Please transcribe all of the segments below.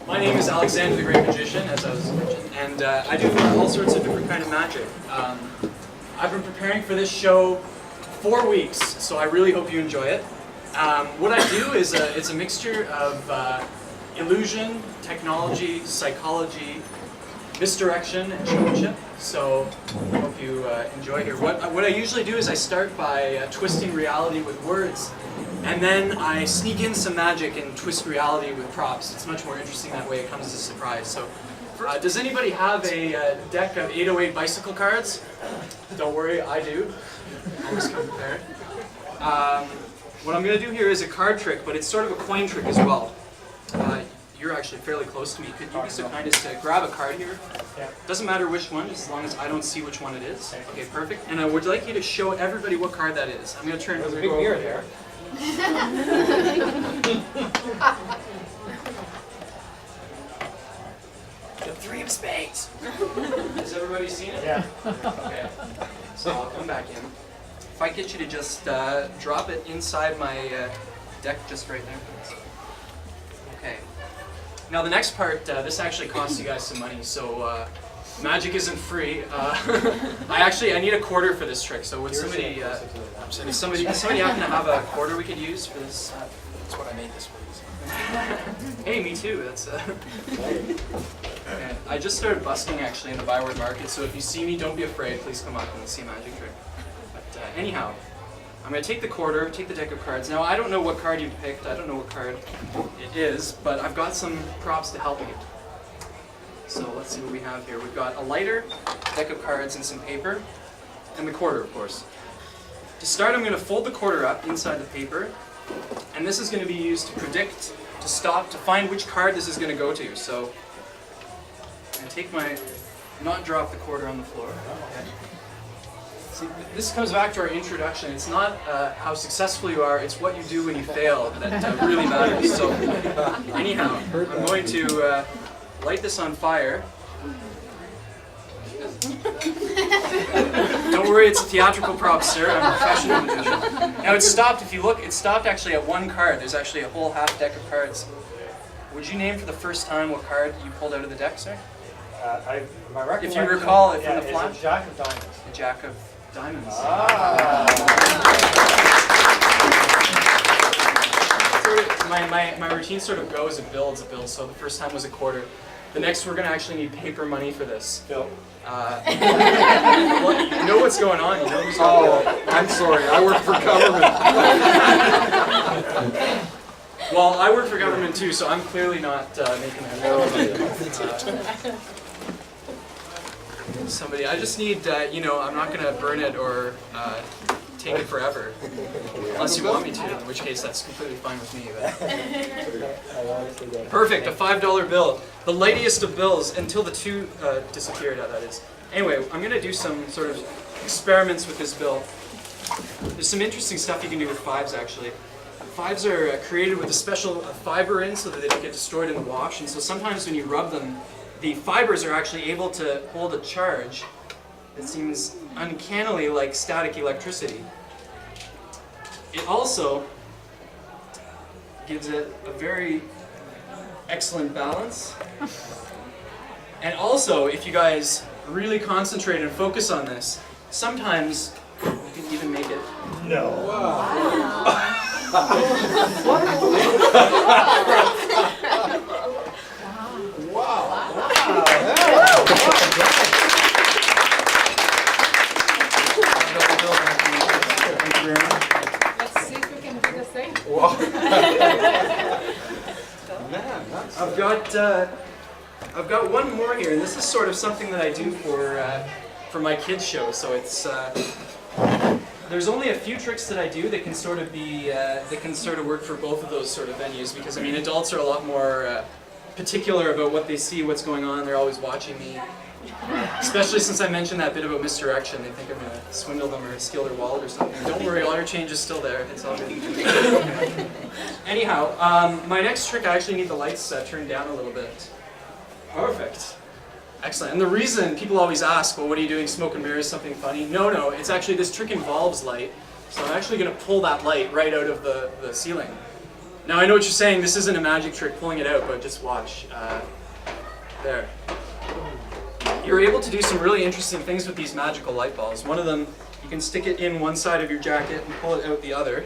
My name is Alexander the Great Magician, as I was mentioned, and I do all sorts of different kind of magic. I've been preparing for this show 4 weeks, so I really hope you enjoy it. What I do is it's a mixture of illusion, technology, psychology, misdirection, and showmanship. So I hope you enjoy here. What I usually do is I start by twisting reality with words, and then I sneak in some magic and twist reality with props. It's much more interesting that way. It comes as a surprise. So, does anybody have a deck of 808 bicycle cards? Don't worry, I do. Always come prepared. What I'm going to do here is a card trick, but it's sort of a coin trick as well. You're actually fairly close to me. Could you be so kind as to grab a card here? Yeah. Doesn't matter which one, just as long as I don't see which one it is. Okay, perfect. And I would like you to show everybody what card that is. I'm going to turn. There's a big mirror there. The 3 of spades. Has everybody seen it? Yeah. Okay. So I'll come back in. If I get you to just drop it inside my deck, just right there. Okay. Now the next part, this actually costs you guys some money, so magic isn't free. I need a quarter for this trick. So would somebody, does somebody happen to have a quarter we could use for this? That's what I made this for. Hey, me too. That's. Okay. I just started busking actually in the Byward Market, so if you see me, don't be afraid. Please come up and see a magic trick. But anyhow, I'm going to take the quarter, take the deck of cards. Now I don't know what card you picked. I don't know what card it is, but I've got some props to help you. So let's see what we have here. We've got a lighter, deck of cards, and some paper, and the quarter, of course. To start, I'm going to fold the quarter up inside the paper, and this is going to be used to predict, to stop, to find which card this is going to go to. So I'm going to take my, not drop the quarter on the floor. Okay. See, this comes back to our introduction. It's not how successful you are, it's what you do when you fail that really matters. So anyhow, I'm going to light this on fire. Don't worry, it's a theatrical prop, sir. I'm a professional magician. Now it stopped, if you look, it stopped actually at one card. There's actually a whole half deck of cards. Would you name for the first time what card you pulled out of the deck, sir? If you recall it from the flash? It's a Jack of Diamonds. The Jack of Diamonds. My routine sort of goes, it builds. So the first time was a quarter. The next, we're going to actually need paper money for this. Bill. Well, you know what's going on. You know who's going on. I'm sorry, I work for government. Well, I work for government too, so I'm clearly not making that. Somebody, I just need, I'm not going to burn it or take it forever. Unless you want me to, in which case that's completely fine with me. But. Perfect, a $5 bill. The lightest of bills, until the 2 disappeared, that is. Anyway, I'm going to do some sort of experiments with this bill. There's some interesting stuff you can do with 5s, actually. 5s are created with a special fiber in so that they don't get destroyed in the wash, and so sometimes when you rub them, the fibers are actually able to hold a charge that seems uncannily like static electricity. It also gives it a very excellent balance. And also, if you guys really concentrate and focus on this, sometimes you can even make it. No. Wow. Let's see if we can do the same. I've got one more here, and this is sort of something that I do for my kids' show. So it's there's only a few tricks that I do that can sort of work for both of those sort of venues, because I mean adults are a lot more particular about what they see, what's going on. They're always watching me. Especially since I mentioned that bit about misdirection, they think I'm going to swindle them or steal their wallet or something. Don't worry, all your change is still there. It's all good. Anyhow, my next trick, I actually need the lights turned down a little bit. Perfect. Excellent. And the reason people always ask, well, what are you doing, smoke and mirrors, something funny? No, it's actually this trick involves light. So I'm actually going to pull that light right out of the ceiling. Now I know what you're saying, this isn't a magic trick pulling it out, but just watch. There. You're able to do some really interesting things with these magical light bulbs. One of them, you can stick it in one side of your jacket and pull it out the other.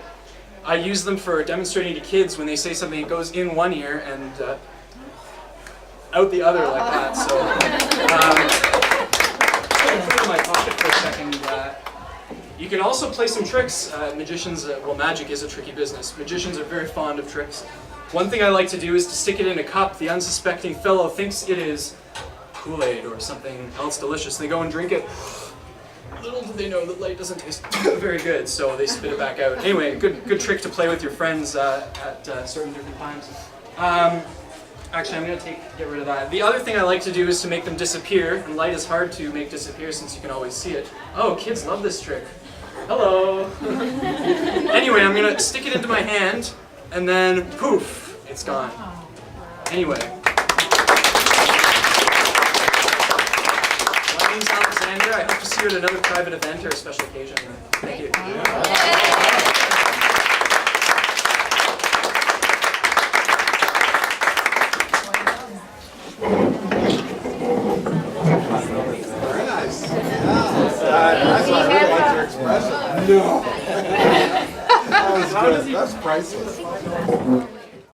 I use them for demonstrating to kids when they say something, it goes in one ear and out the other like that. So I'm put it in my pocket for a second. You can also play some tricks. Magicians, well, magic is a tricky business. Magicians are very fond of tricks. One thing I like to do is to stick it in a cup. The unsuspecting fellow thinks it is Kool-Aid or something else delicious. They go and drink it. Little do they know that light doesn't taste very good, so they spit it back out. Anyway, good trick to play with your friends at certain different times. Actually, I'm going to get rid of that. The other thing I like to do is to make them disappear, and light is hard to make disappear since you can always see it. Oh, kids love this trick. Hello! Anyway, I'm going to stick it into my hand, and then poof, it's gone. Anyway. My name's Alexander. I hope to see you at another private event or a special occasion. Thank you. Very nice. That's why I really like your expression. No. That was good. That's priceless.